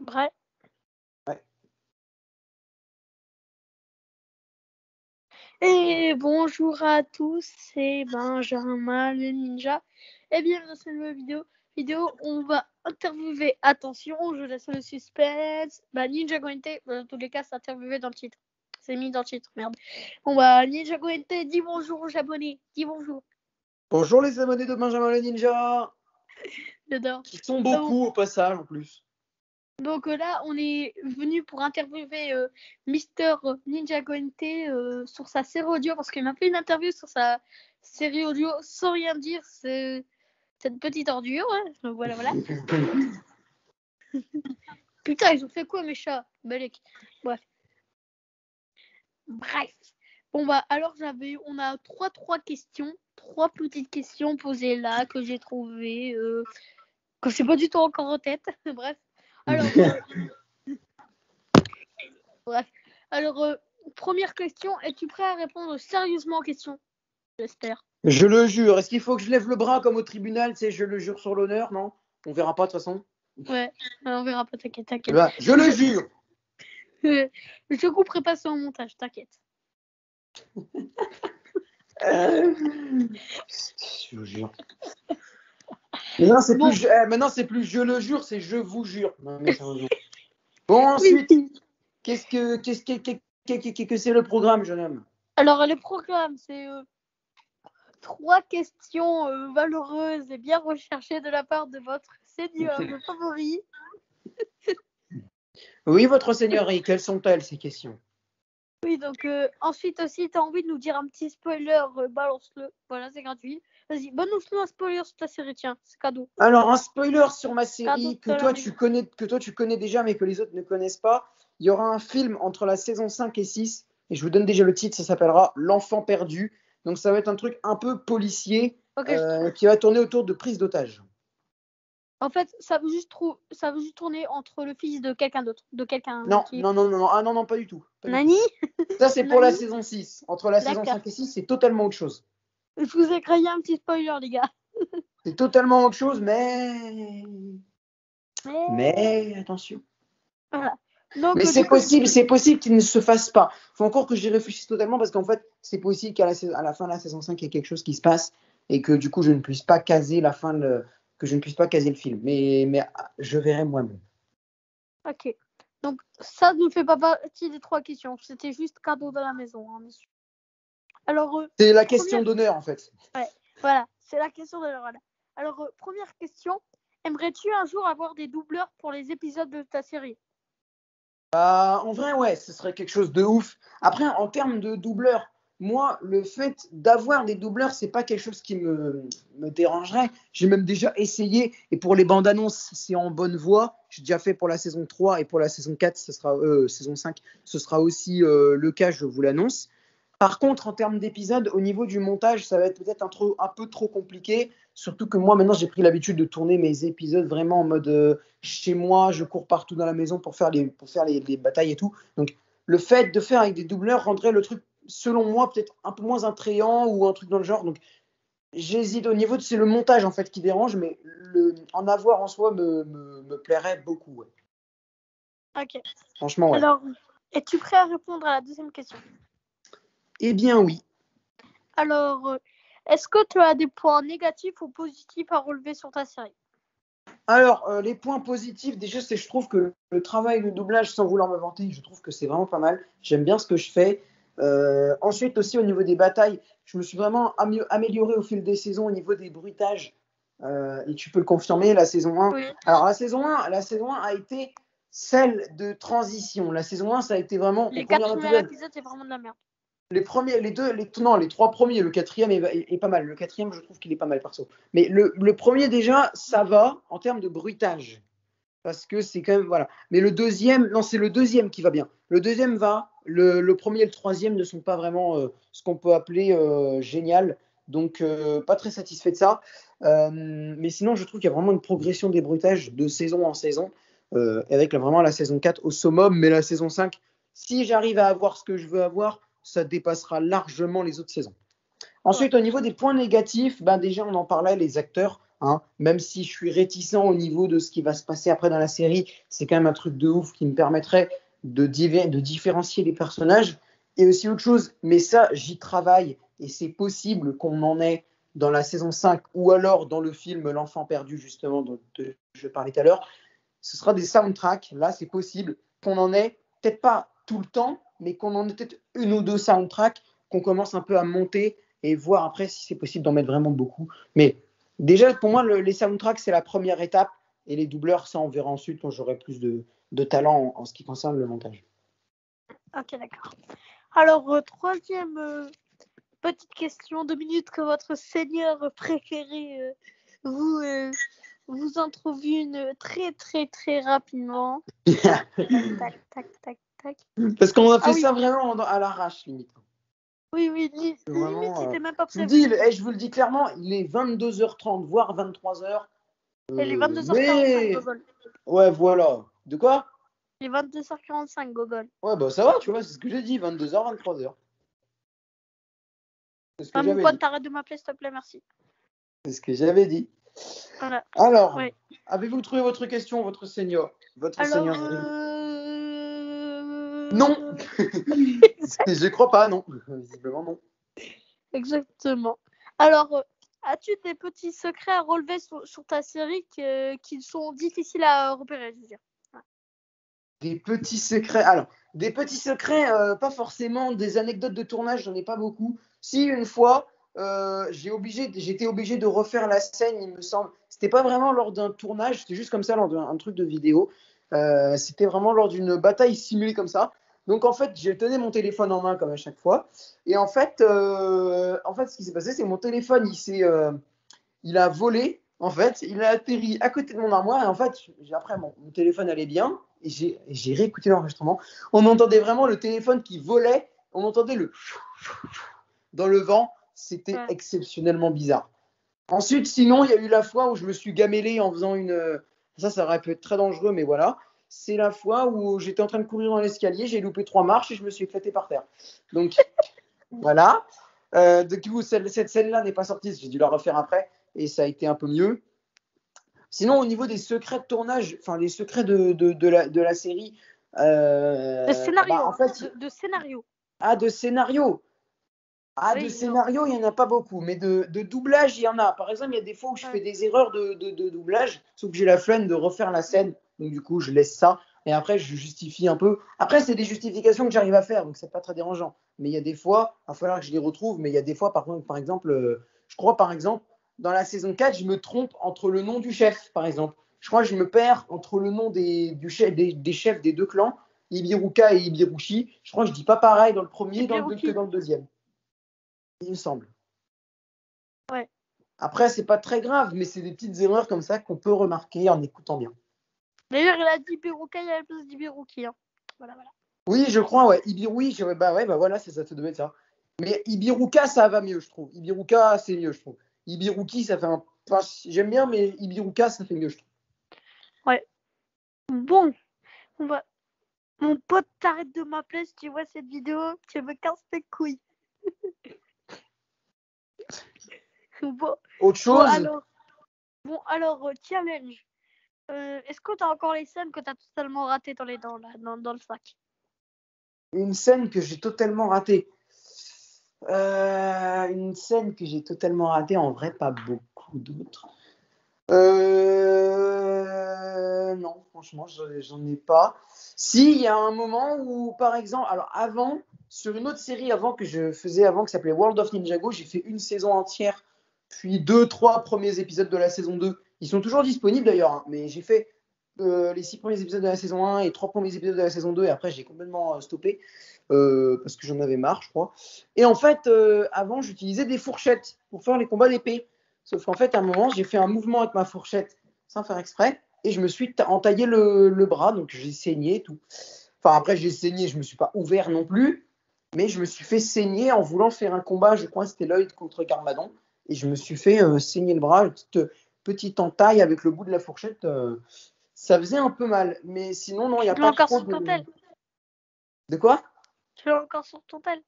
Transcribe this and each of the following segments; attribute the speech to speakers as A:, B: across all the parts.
A: Bref.
B: Ouais.
A: Et bonjour à tous, c'est Benjamin le Ninja. Et bienvenue dans cette nouvelle vidéo. On va interviewer, attention, je laisse le suspense, Ninja Goente, dans tous les cas c'est interviewé dans le titre. C'est mis dans le titre, merde. Ninja Goente, dis bonjour aux abonnés, dis bonjour.
B: Bonjour les abonnés de Benjamin le Ninja.
A: J'adore.
B: Qui sont beaucoup au passage en plus.
A: Donc là, on est venu pour interviewer Mister Ninja Goente sur sa série audio, parce qu'il m'a fait une interview sur sa série audio sans rien dire, c'est cette petite ordure. Hein. Donc voilà. Putain, ils ont fait quoi mes chats, Balek. Bref. Alors on a trois questions, 3 petites questions posées là que j'ai trouvées, que c'est pas du tout encore en tête. Bref. Alors, première question, es-tu prêt à répondre sérieusement aux questions? J'espère.
B: Je le jure. Est-ce qu'il faut que je lève le bras comme au tribunal? C'est je le jure sur l'honneur, non? On verra pas de toute façon.
A: Ouais, on verra pas, t'inquiète.
B: Bah, je le jure.
A: Je couperai pas ça au montage, t'inquiète.
B: Je le jure. Maintenant, c'est plus je le jure, c'est je vous jure. Non, mais bon, ensuite, qu'est-ce que c'est le programme, jeune homme?
A: Alors, le programme, c'est 3 questions valeureuses et bien recherchées de la part de votre seigneur favori.
B: Oui, votre seigneurie, quelles sont-elles ces questions?
A: Oui, donc ensuite aussi, t'as envie de nous dire un petit spoiler, balance-le. Voilà, c'est gratuit. Vas-y, balance-nous un spoiler sur ta série, tiens, c'est cadeau.
B: Alors, un spoiler sur ma série que toi tu connais déjà, mais que les autres ne connaissent pas. Il y aura un film entre la saison 5 et 6, et je vous donne déjà le titre, ça s'appellera L'Enfant perdu. Donc, ça va être un truc un peu policier qui va tourner autour de prise d'otage.
A: En fait, ça veut juste tourner entre le fils de quelqu'un d'autre.
B: Non, ah non, pas du tout.
A: Nani?
B: Ça, c'est pour la saison 6. Entre la saison 5 et 6, c'est totalement autre chose.
A: Je vous ai créé un petit spoiler, les gars.
B: C'est totalement autre chose, mais attention.
A: Voilà. Donc,
B: mais c'est possible qu'il ne se fasse pas. Il faut encore que j'y réfléchisse totalement parce qu'en fait, c'est possible qu'à la fin de la saison 5, il y ait quelque chose qui se passe et que du coup, je ne puisse pas caser le film. Mais je verrai moi-même.
A: Ok. Donc, ça ne fait pas partie des 3 questions. C'était juste cadeau de la maison, hein, monsieur. Alors,
B: c'est la question d'honneur, en fait.
A: Ouais, voilà. C'est la question d'honneur. Voilà. Alors, première question. Aimerais-tu un jour avoir des doubleurs pour les épisodes de ta série?
B: En vrai, ouais, ce serait quelque chose de ouf. Après, en termes de doubleurs, moi, le fait d'avoir des doubleurs, c'est pas quelque chose qui me dérangerait. J'ai même déjà essayé, et pour les bandes annonces, c'est en bonne voie. J'ai déjà fait pour la saison 3 et pour la saison 4, saison 5, ce sera aussi le cas, je vous l'annonce. Par contre, en termes d'épisodes, au niveau du montage, ça va être peut-être un peu trop compliqué. Surtout que moi, maintenant, j'ai pris l'habitude de tourner mes épisodes vraiment en mode chez moi. Je cours partout dans la maison pour faire les batailles et tout. Donc, le fait de faire avec des doubleurs rendrait le truc, selon moi, peut-être un peu moins attrayant ou un truc dans le genre. Donc, j'hésite au niveau c'est le montage en fait qui dérange, mais en avoir en soi me plairait beaucoup. Ouais.
A: Ok.
B: Franchement, ouais.
A: Alors, es-tu prêt à répondre à la deuxième question?
B: Eh bien, oui.
A: Alors, est-ce que tu as des points négatifs ou positifs à relever sur ta série?
B: Alors, les points positifs, déjà, je trouve que le travail de doublage, sans vouloir me vanter, je trouve que c'est vraiment pas mal. J'aime bien ce que je fais. Ensuite, aussi, au niveau des batailles, je me suis vraiment amélioré au fil des saisons au niveau des bruitages. Et tu peux le confirmer, la saison 1.
A: Oui.
B: Alors, la saison 1 a été celle de transition. La saison 1, ça a été vraiment...
A: Les 4 premiers épisodes, c'est vraiment de la merde.
B: Les 3 premiers, le 4e est pas mal. Le 4e, je trouve qu'il est pas mal perso. Mais le premier, déjà, ça va en termes de bruitage. Parce que c'est quand même. Voilà. Mais le deuxième, non, c'est le deuxième qui va bien. Le deuxième va. Le premier et le troisième ne sont pas vraiment ce qu'on peut appeler génial. Donc, pas très satisfait de ça. Mais sinon, je trouve qu'il y a vraiment une progression des bruitages de saison en saison. Avec vraiment la saison 4 au summum. Mais la saison 5, si j'arrive à avoir ce que je veux avoir, ça dépassera largement les autres saisons. Ensuite, au niveau des points négatifs, déjà on en parlait, les acteurs. hein. Même si je suis réticent au niveau de ce qui va se passer après dans la série, c'est quand même un truc de ouf qui me permettrait de différencier les personnages. Et aussi autre chose, mais ça, j'y travaille et c'est possible qu'on en ait dans la saison 5 ou alors dans le film L'Enfant perdu, justement, dont je parlais tout à l'heure. Ce sera des soundtracks. Là, c'est possible qu'on en ait, peut-être pas tout le temps, mais qu'on en ait peut-être une ou deux soundtracks, qu'on commence un peu à monter et voir après si c'est possible d'en mettre vraiment beaucoup. Mais déjà, pour moi, les soundtracks, c'est la première étape. Et les doubleurs, ça, on verra ensuite quand j'aurai plus de talent en ce qui concerne le montage.
A: Ok, d'accord. Alors, troisième petite question, 2 minutes, que votre seigneur préféré vous en trouve une très, très, très rapidement. Tac, tac, tac, tac.
B: Parce qu'on a fait ça vraiment à l'arrache, limite.
A: Oui, limite,
B: vraiment,
A: il n'était même pas
B: je vous,
A: prévu.
B: je vous le dis clairement, il est 22h30, voire 23h.
A: Et les 22h45, Gogol.
B: Ouais, voilà. De quoi?
A: Les 22h45, Gogol.
B: Ouais, bah ça va, tu vois, c'est ce que j'ai dit, 22h, 23h. C'est ce que
A: Mon
B: j'avais
A: pote,
B: dit.
A: t'arrêtes de m'appeler, s'il te plaît, merci.
B: C'est ce que j'avais dit.
A: Voilà.
B: Alors,
A: Ouais.
B: avez-vous trouvé votre question, votre seigneur?
A: Alors,
B: Non. Je crois pas, non. Visiblement, non.
A: Exactement. Alors, as-tu des petits secrets à relever sur ta série qui sont difficiles à repérer, je veux dire?
B: Des petits secrets. Alors, des petits secrets, pas forcément des anecdotes de tournage, j'en ai pas beaucoup. Si, une fois, j'étais obligé de refaire la scène, il me semble. C'était pas vraiment lors d'un tournage, c'était juste comme ça, lors d'un truc de vidéo. C'était vraiment lors d'une bataille simulée comme ça. Donc, en fait, j'ai tenu mon téléphone en main, comme à chaque fois. Et en fait, ce qui s'est passé, c'est que mon téléphone, il a volé, en fait, il a atterri à côté de mon armoire, et en fait, après, mon téléphone allait bien, et j'ai réécouté l'enregistrement. On entendait vraiment le téléphone qui volait, on entendait le dans le vent, c'était exceptionnellement bizarre. Ensuite, sinon, il y a eu la fois où je me suis gamellé en faisant une. Ça aurait pu être très dangereux, mais voilà. C'est la fois où j'étais en train de courir dans l'escalier, j'ai loupé 3 marches et je me suis éclaté par terre. Donc, voilà. Du coup, cette scène-là n'est pas sortie, j'ai dû la refaire après et ça a été un peu mieux. Sinon, au niveau des secrets de tournage, enfin les secrets de la série,
A: De scénario,
B: en fait,
A: de scénario.
B: de scénario.
A: Oui,
B: De scénario, il n'y en a pas beaucoup, mais de doublage, il y en a. Par exemple, il y a des fois où je fais des erreurs de doublage, sauf que j'ai la flemme de refaire la scène, donc du coup, je laisse ça, et après, je justifie un peu. Après, c'est des justifications que j'arrive à faire, donc c'est pas très dérangeant. Mais il y a des fois, il va falloir que je les retrouve, mais il y a des fois, par exemple, je crois, par exemple, dans la saison 4, je me trompe entre le nom du chef, par exemple. Je crois que je me perds entre le nom des chefs des deux clans, Ibiruka et Ibirushi. Je crois que je dis pas pareil dans le premier que dans le deuxième. Il me semble.
A: Ouais.
B: Après, c'est pas très grave, mais c'est des petites erreurs comme ça qu'on peut remarquer en écoutant bien.
A: D'ailleurs, il a dit Birouka, il y a la place d'Ibiruki. Hein. Voilà.
B: Oui, je crois, ouais. Ibiru, bah voilà, ça devait être ça. Mais Ibiruka, ça va mieux, je trouve. Ibiruka, c'est mieux, je trouve. Ibiruki, ça fait un. Enfin, j'aime bien, mais Ibiruka, ça fait mieux, je trouve.
A: Ouais. Bon, on va. Mon pote, t'arrêtes de m'appeler si tu vois cette vidéo, tu me casses les couilles. Bon.
B: Autre chose.
A: Alors, challenge. Est-ce que t'as encore les scènes que t'as totalement ratées dans le sac?
B: Une scène que j'ai totalement ratée. Une scène que j'ai totalement ratée, en vrai, pas beaucoup d'autres. Non, franchement, j'en ai pas. Si, il y a un moment où, par exemple, alors avant, sur une autre série avant que je faisais avant, qui s'appelait World of Ninjago, j'ai fait une saison entière, puis 2-3 premiers épisodes de la saison 2. Ils sont toujours disponibles d'ailleurs, hein, mais j'ai fait les 6 premiers épisodes de la saison 1 et 3 premiers épisodes de la saison 2, et après j'ai complètement stoppé parce que j'en avais marre, je crois. Et en fait, avant, j'utilisais des fourchettes pour faire les combats d'épée. Sauf qu'en fait, à un moment, j'ai fait un mouvement avec ma fourchette sans faire exprès et je me suis entaillé le bras, donc j'ai saigné et tout. Enfin, après, j'ai saigné, je me suis pas ouvert non plus, mais je me suis fait saigner en voulant faire un combat, je crois que c'était Lloyd contre Garmadon, et je me suis fait saigner le bras, une petite entaille avec le bout de la fourchette. Ça faisait un peu mal, mais sinon, non, il n'y a pas trop de. De quoi?
A: Tu l'as encore sur ton tel?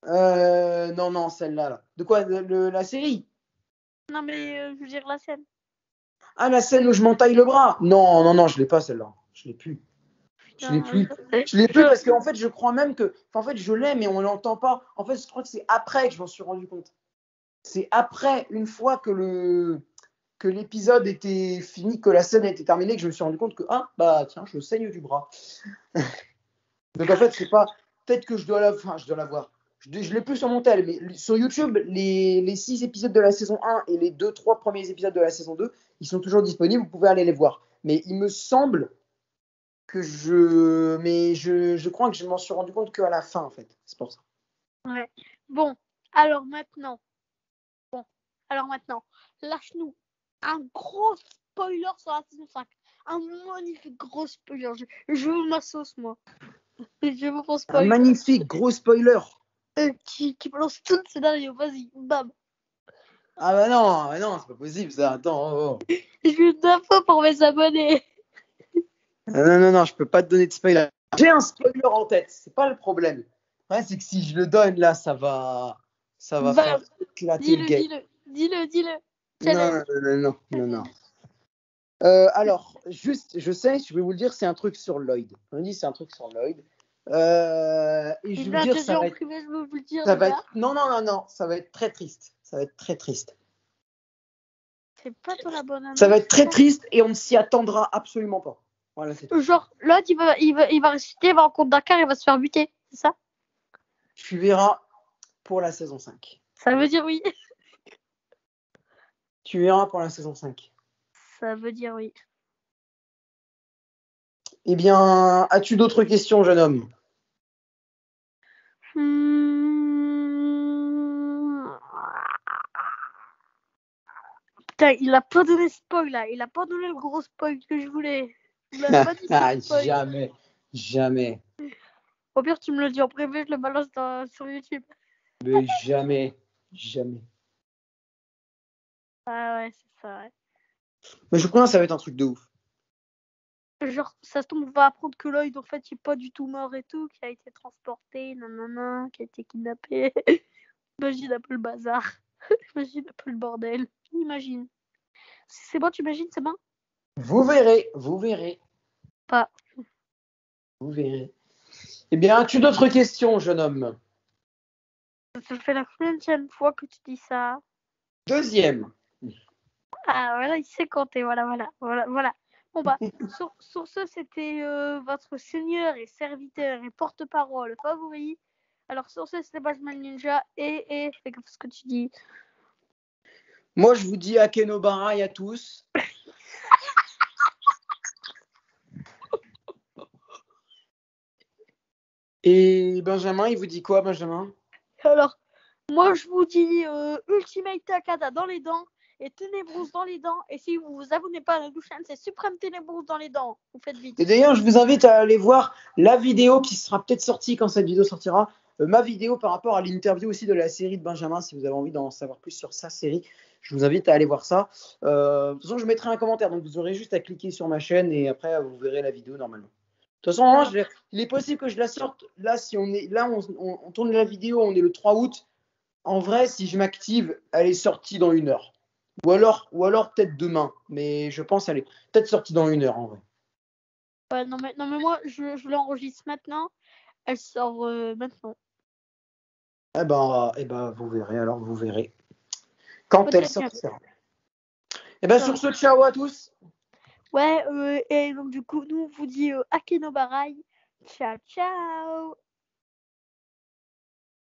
B: Non, celle-là. Là. De quoi? La série?
A: Non, mais je veux dire la scène.
B: Ah, la scène où je m'entaille le bras. Non, je l'ai pas celle-là. Je l'ai plus. Je l'ai
A: Putain,
B: plus. Je l'ai plus parce qu'en fait, je crois même que. En fait, je l'ai, mais on l'entend pas. En fait, je crois que c'est après que je m'en suis rendu compte. C'est après, une fois que l'épisode était fini, que la scène était terminée, que je me suis rendu compte que, ah, bah tiens, je saigne du bras. Donc en fait, c'est pas. Peut-être que je dois la, enfin, je dois la voir. Je l'ai plus sur mon tel, mais sur YouTube, les 6 épisodes de la saison 1 et les 2-3 premiers épisodes de la saison 2, ils sont toujours disponibles, vous pouvez aller les voir. Mais il me semble que je crois que je m'en suis rendu compte qu'à la fin, en fait. C'est pour ça.
A: Ouais. Bon, alors maintenant, lâche-nous un gros spoiler sur la saison 5. Un magnifique gros spoiler. Je veux ma sauce, moi. Je veux mon
B: Un
A: spoil.
B: magnifique gros spoiler.
A: Qui balance tout le scénario. Vas-y, bam.
B: Ah bah non, c'est pas possible ça. Attends, oh.
A: Je veux une info pour mes abonnés.
B: Non, je peux pas te donner de spoiler. J'ai un spoiler en tête, c'est pas le problème. Ouais, c'est que si je le donne là, ça va faire éclater le game.
A: Dis-le.
B: Non. Alors, juste, je sais, je vais vous le dire, c'est un truc sur Lloyd. On me dit c'est un truc sur Lloyd. Et je vais vous dire, ça va être,
A: privé, je veux vous le dire.
B: ça va être, non, ça va être très triste. Ça va être très triste.
A: C'est pas toi la bonne annonce.
B: Ça va être très triste et on ne s'y attendra absolument pas. Voilà, c'est tout.
A: Genre, l'autre, il va réciter, il va rencontrer Dakar, il va se faire buter, c'est ça?
B: Tu verras pour la saison 5.
A: Ça veut dire oui.
B: Tu verras pour la saison 5.
A: Ça veut dire oui.
B: Eh bien, as-tu d'autres questions, jeune homme?
A: Putain, il a pas donné spoil là. Il a pas donné le gros spoil que je voulais. Il a pas dit spoil.
B: Jamais.
A: Au pire, tu me le dis en privé, je le balance sur YouTube.
B: Mais jamais.
A: Ah ouais, c'est ça, ouais.
B: Mais je crois que ça va être un truc de ouf.
A: Genre, ça se tombe, on va apprendre que Lloyd, en fait, il est pas du tout mort et tout, qu'il a été transporté, nanana, qu'il a été kidnappé. Imagine un peu le bazar. Imagine un peu le bordel. Imagine. Si c'est bon, tu imagines, c'est bon?
B: Vous verrez.
A: Pas.
B: Vous verrez. Eh bien, as-tu d'autres questions, jeune homme?
A: Ça fait la combien fois que tu dis ça?
B: Deuxième.
A: Ah, voilà, il sait compter, voilà. Bon, bah, sur ce, c'était votre seigneur et serviteur et porte-parole favori. Alors, sur ce, c'était Batman Ninja et fais ce que tu dis.
B: Moi, je vous dis Akenobarai à tous. Et Benjamin, il vous dit quoi, Benjamin?
A: Alors, moi, je vous dis Ultimate Takada dans les dents et Ténébros dans les dents. Et si vous vous abonnez pas à la chaîne, c'est Suprême Ténébros dans les dents. Vous faites vite.
B: Et d'ailleurs, je vous invite à aller voir la vidéo qui sera peut-être sortie quand cette vidéo sortira. Ma vidéo par rapport à l'interview aussi de la série de Benjamin, si vous avez envie d'en savoir plus sur sa série, je vous invite à aller voir ça. De toute façon, je mettrai un commentaire, donc vous aurez juste à cliquer sur ma chaîne et après vous verrez la vidéo normalement. De toute façon, il est possible que je la sorte là, si on est là, on tourne la vidéo, on est le 3 août. En vrai, si je m'active, elle est sortie dans 1 heure. Ou alors peut-être demain, mais je pense qu'elle est peut-être sortie dans 1 heure en vrai.
A: Ouais, non mais moi, je l'enregistre maintenant. Elle sort maintenant.
B: Eh ben, vous verrez, alors vous verrez. Quand elle sortira. Eh ben, sur ce, ciao à tous.
A: Ouais, et donc du coup, nous, on vous dit Akenobarai. Ciao.